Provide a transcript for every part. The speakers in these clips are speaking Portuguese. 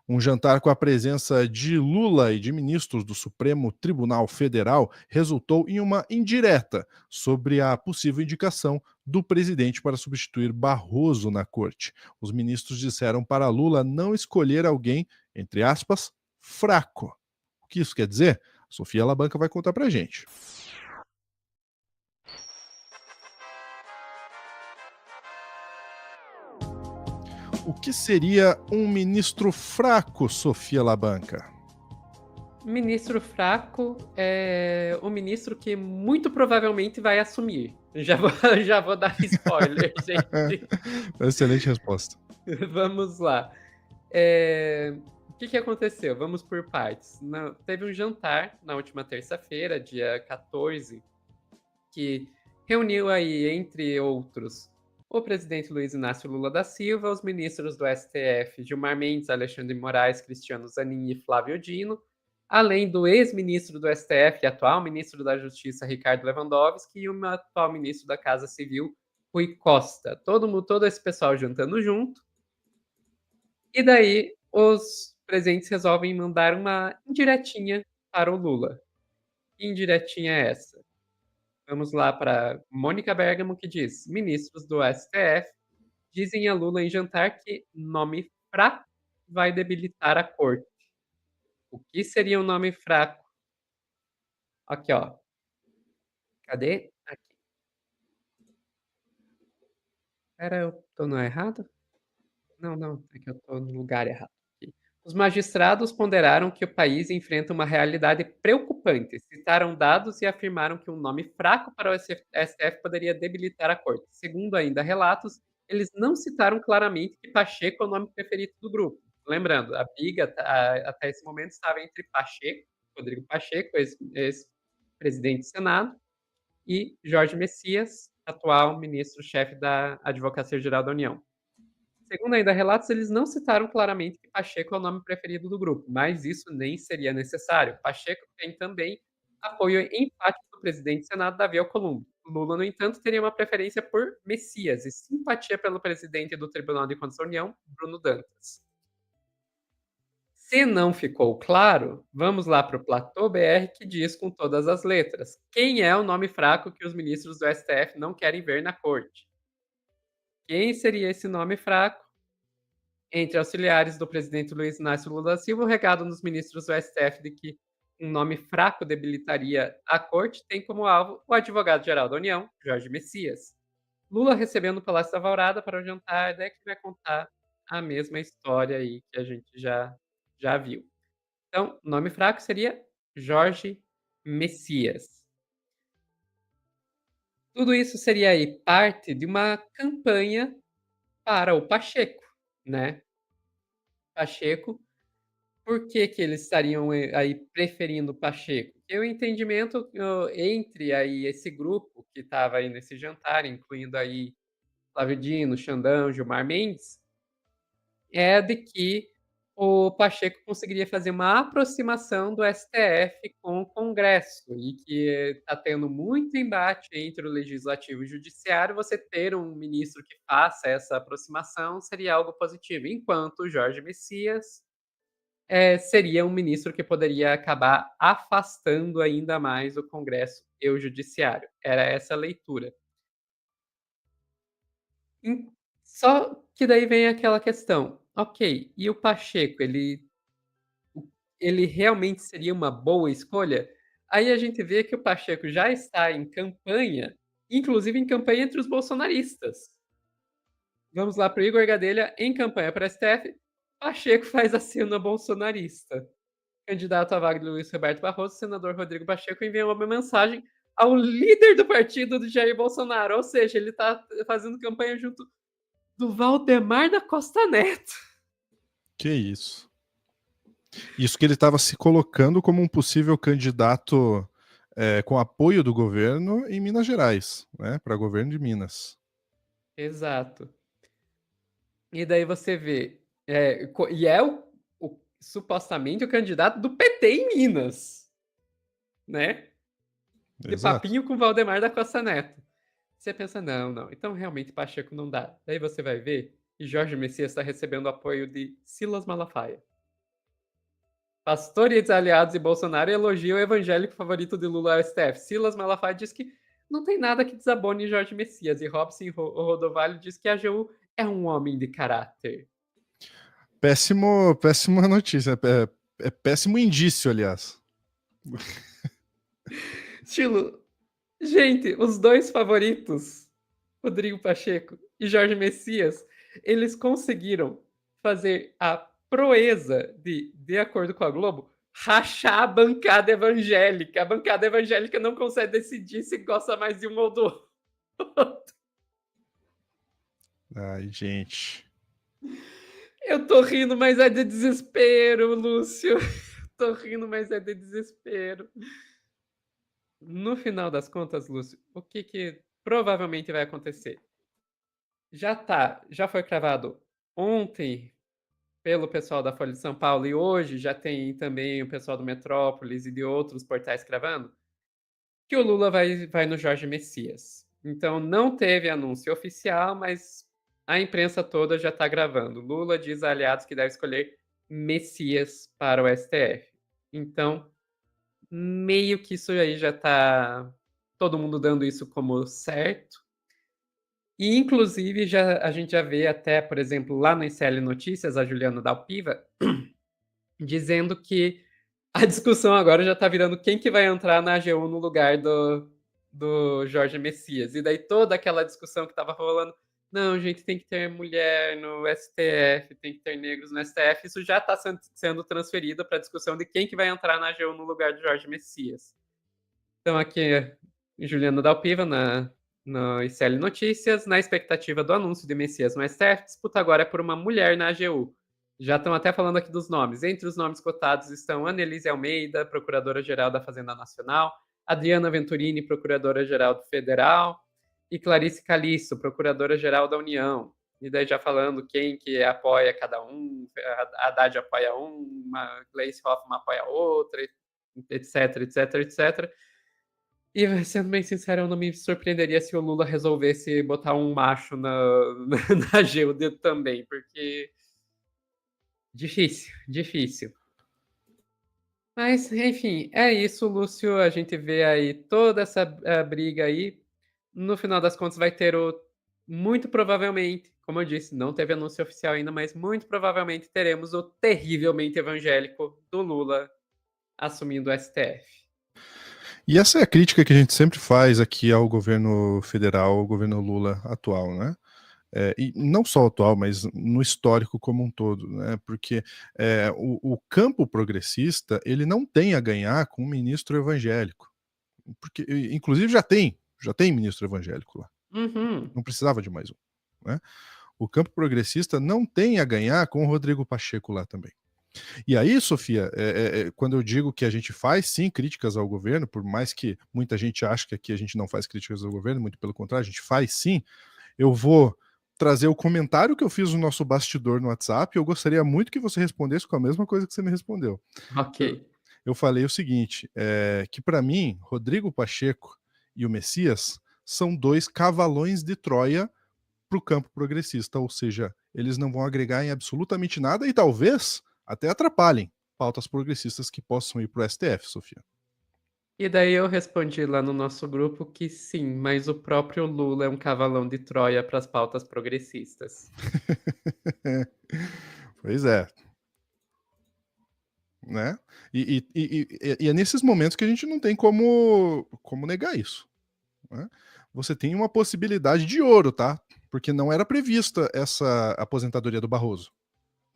Um jantar com a presença de Lula e de ministros do Supremo Tribunal Federal resultou em uma indireta sobre a possível indicação do presidente para substituir Barroso na corte. Os ministros disseram para Lula não escolher alguém, entre aspas, fraco. O que isso quer dizer? Sofia Labanca vai contar pra gente. O que seria um ministro fraco, Sofia Labanca? Ministro fraco é o ministro que muito provavelmente vai assumir. Já vou dar spoiler, gente. Excelente resposta. Vamos lá. O que aconteceu? Vamos por partes. Teve um jantar na última terça-feira, dia 14, que reuniu aí, entre outros, o presidente Luiz Inácio Lula da Silva, os ministros do STF, Gilmar Mendes, Alexandre de Moraes, Cristiano Zanin e Flávio Dino, além do ex-ministro do STF e atual ministro da Justiça, Ricardo Lewandowski, e o atual ministro da Casa Civil, Rui Costa. Todo esse pessoal jantando junto. E daí os presidentes resolvem mandar uma indiretinha para o Lula. Que indiretinha é essa? Vamos lá para Mônica Bergamo, que diz: ministros do STF dizem a Lula em jantar que nome fraco vai debilitar a corte. O que seria um nome fraco? Aqui, ó. Cadê? Aqui. Pera, eu tô no errado? Não, é que eu tô no lugar errado. Aqui. Os magistrados ponderaram que o país enfrenta uma realidade preocupante, citaram dados e afirmaram que um nome fraco para o STF poderia debilitar a corte. Segundo ainda relatos, eles não citaram claramente que Pacheco é o nome preferido do grupo. Lembrando, a briga até esse momento estava entre Pacheco, Rodrigo Pacheco, ex-presidente do Senado, e Jorge Messias, atual ministro-chefe da Advocacia Geral da União. Segundo ainda relatos, eles não citaram claramente que Pacheco é o nome preferido do grupo, mas isso nem seria necessário. Pacheco tem também apoio empático do presidente do Senado, Davi Alcolumbre. Lula, no entanto, teria uma preferência por Messias e simpatia pelo presidente do Tribunal de Contas da União, Bruno Dantas. Se não ficou claro, vamos lá para o Platô BR, que diz com todas as letras: quem é o nome fraco que os ministros do STF não querem ver na corte? Quem seria esse nome fraco? Entre auxiliares do presidente Luiz Inácio Lula da Silva, o recado nos ministros do STF de que um nome fraco debilitaria a corte tem como alvo o advogado-geral da União, Jorge Messias. Lula recebeu no Palácio da Alvorada para o jantar, daí que vai contar a mesma história aí que a gente já viu. Então, o nome fraco seria Jorge Messias. Tudo isso seria aí parte de uma campanha para o Pacheco, né? Pacheco. Por que eles estariam aí preferindo o Pacheco? Porque o entendimento entre aí esse grupo que estava aí nesse jantar, incluindo aí Flávio Dino, Xandão, Gilmar Mendes, é de que o Pacheco conseguiria fazer uma aproximação do STF com o Congresso e que está tendo muito embate entre o Legislativo e o Judiciário, você ter um ministro que faça essa aproximação seria algo positivo, enquanto o Jorge Messias seria um ministro que poderia acabar afastando ainda mais o Congresso e o Judiciário. Era essa a leitura. Só que daí vem aquela questão, ok, e o Pacheco, ele realmente seria uma boa escolha? Aí a gente vê que o Pacheco já está em campanha, inclusive em campanha entre os bolsonaristas. Vamos lá para o Igor Gadelha, em campanha para STF, Pacheco faz a cena bolsonarista. Candidato à vaga de Luiz Roberto Barroso, o senador Rodrigo Pacheco enviou uma mensagem ao líder do partido do Jair Bolsonaro, ou seja, ele está fazendo campanha junto do Valdemar da Costa Neto. Que isso. Isso que ele estava se colocando como um possível candidato com apoio do governo em Minas Gerais, né, para governo de Minas. Exato. E daí você vê, supostamente o candidato do PT em Minas, né? De Exato. papinho com o Valdemar da Costa Neto. Você pensa, não, então realmente Pacheco não dá. Daí você vai ver que Jorge Messias está recebendo apoio de Silas Malafaia. Pastores aliados e Bolsonaro elogiam o evangélico favorito de Lula ao STF. Silas Malafaia diz que não tem nada que desabone Jorge Messias. E Robson Rodovalho diz que a AGU é um homem de caráter. Péssima notícia. É péssimo indício, aliás. Estilo, gente, os dois favoritos, Rodrigo Pacheco e Jorge Messias, eles conseguiram fazer a proeza de acordo com a Globo, rachar a bancada evangélica. A bancada evangélica não consegue decidir se gosta mais de um ou do outro. Ai, gente. Eu tô rindo, mas é de desespero, Lúcio. Tô rindo, mas é de desespero. No final das contas, Lúcio, o que provavelmente vai acontecer? Já foi cravado ontem pelo pessoal da Folha de São Paulo e hoje já tem também o pessoal do Metrópolis e de outros portais cravando que o Lula vai no Jorge Messias. Então não teve anúncio oficial, mas a imprensa toda já está gravando. Lula diz a aliados que deve escolher Messias para o STF. Então, meio que isso aí já está todo mundo dando isso como certo. E, inclusive, a gente já vê até, por exemplo, lá no ICL Notícias, a Juliana Dalpiva, dizendo que a discussão agora já está virando quem que vai entrar na AGU no lugar do Jorge Messias. E daí toda aquela discussão que estava rolando, não, gente, tem que ter mulher no STF, tem que ter negros no STF, isso já está sendo transferido para a discussão de quem que vai entrar na AGU no lugar do Jorge Messias. Então aqui, Juliana Dalpiva, no ICL Notícias, na expectativa do anúncio de Messias no STF, disputa agora é por uma mulher na AGU. Já estão até falando aqui dos nomes. Entre os nomes cotados estão Annelise Almeida, Procuradora-Geral da Fazenda Nacional, Adriana Venturini, Procuradora-Geral do Federal, e Clarice Caliço, Procuradora-Geral da União. E daí já falando quem que apoia cada um, a Haddad apoia uma, Gleice Hoffmann apoia outra, etc, etc, etc. E, sendo bem sincero, eu não me surpreenderia se o Lula resolvesse botar um macho na AGU também, porque difícil. Mas, enfim, é isso, Lúcio. A gente vê aí toda essa briga aí. No final das contas, vai ter muito provavelmente, como eu disse, não teve anúncio oficial ainda, mas muito provavelmente teremos o terrivelmente evangélico do Lula assumindo o STF. E essa é a crítica que a gente sempre faz aqui ao governo federal, ao governo Lula atual, né? E não só atual, mas no histórico como um todo, né? Porque o campo progressista ele não tem a ganhar com um ministro evangélico, porque inclusive já tem ministro evangélico lá, Uhum. não precisava de mais um, né? O campo progressista não tem a ganhar com o Rodrigo Pacheco lá também. E aí, Sofia, quando eu digo que a gente faz sim críticas ao governo, por mais que muita gente ache que aqui a gente não faz críticas ao governo, muito pelo contrário, a gente faz sim, eu vou trazer o comentário que eu fiz no nosso bastidor no WhatsApp. Eu gostaria muito que você respondesse com a mesma coisa que você me respondeu. Ok. Eu falei o seguinte, que para mim, Rodrigo Pacheco e o Messias são dois cavalões de Troia para o campo progressista, ou seja, eles não vão agregar em absolutamente nada e talvez até atrapalhem pautas progressistas que possam ir para o STF, Sofia. E daí eu respondi lá no nosso grupo que sim, mas o próprio Lula é um cavalão de Troia para as pautas progressistas. Pois é. Né? E é nesses momentos que a gente não tem como negar isso. Né? Você tem uma possibilidade de ouro, tá? Porque não era prevista essa aposentadoria do Barroso.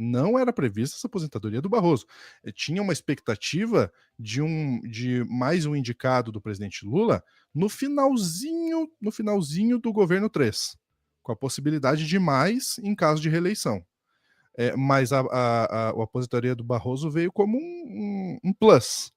Não era prevista essa aposentadoria do Barroso. Tinha uma expectativa de mais um indicado do presidente Lula no finalzinho do governo 3, com a possibilidade de mais em caso de reeleição. Mas a aposentadoria do Barroso veio como um plus.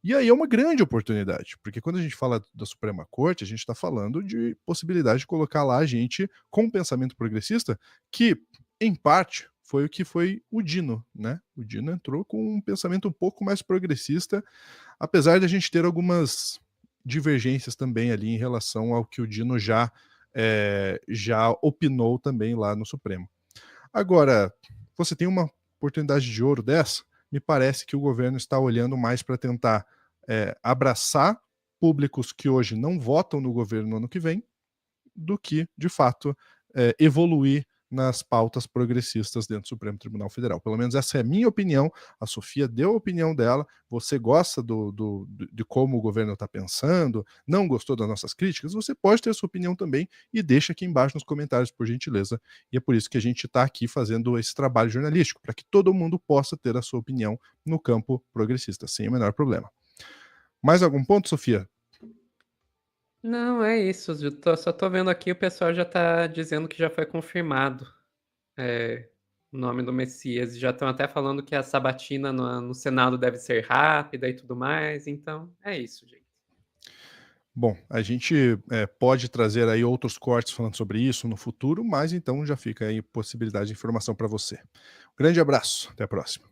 E aí é uma grande oportunidade, porque quando a gente fala da Suprema Corte, a gente está falando de possibilidade de colocar lá gente com pensamento progressista, que, em parte, foi o que foi o Dino, né? O Dino entrou com um pensamento um pouco mais progressista, apesar de a gente ter algumas divergências também ali em relação ao que o Dino já opinou também lá no Supremo. Agora, você tem uma oportunidade de ouro dessa, me parece que o governo está olhando mais para tentar abraçar públicos que hoje não votam no governo no ano que vem, do que, de fato, evoluir nas pautas progressistas dentro do Supremo Tribunal Federal. Pelo menos essa é a minha opinião. A Sofia deu a opinião dela. Você gosta de como o governo está pensando? Não gostou das nossas críticas? Você pode ter a sua opinião também e deixa aqui embaixo nos comentários, por gentileza. E é por isso que a gente está aqui fazendo esse trabalho jornalístico, para que todo mundo possa ter a sua opinião no campo progressista, sem o menor problema. Mais algum ponto, Sofia? Não, é isso, só tô vendo aqui, o pessoal já tá dizendo que já foi confirmado, o nome do Messias, já estão até falando que a sabatina no Senado deve ser rápida e tudo mais, então é isso, gente. Bom, a gente pode trazer aí outros cortes falando sobre isso no futuro, mas então já fica aí possibilidade de informação para você. Grande abraço, até a próxima.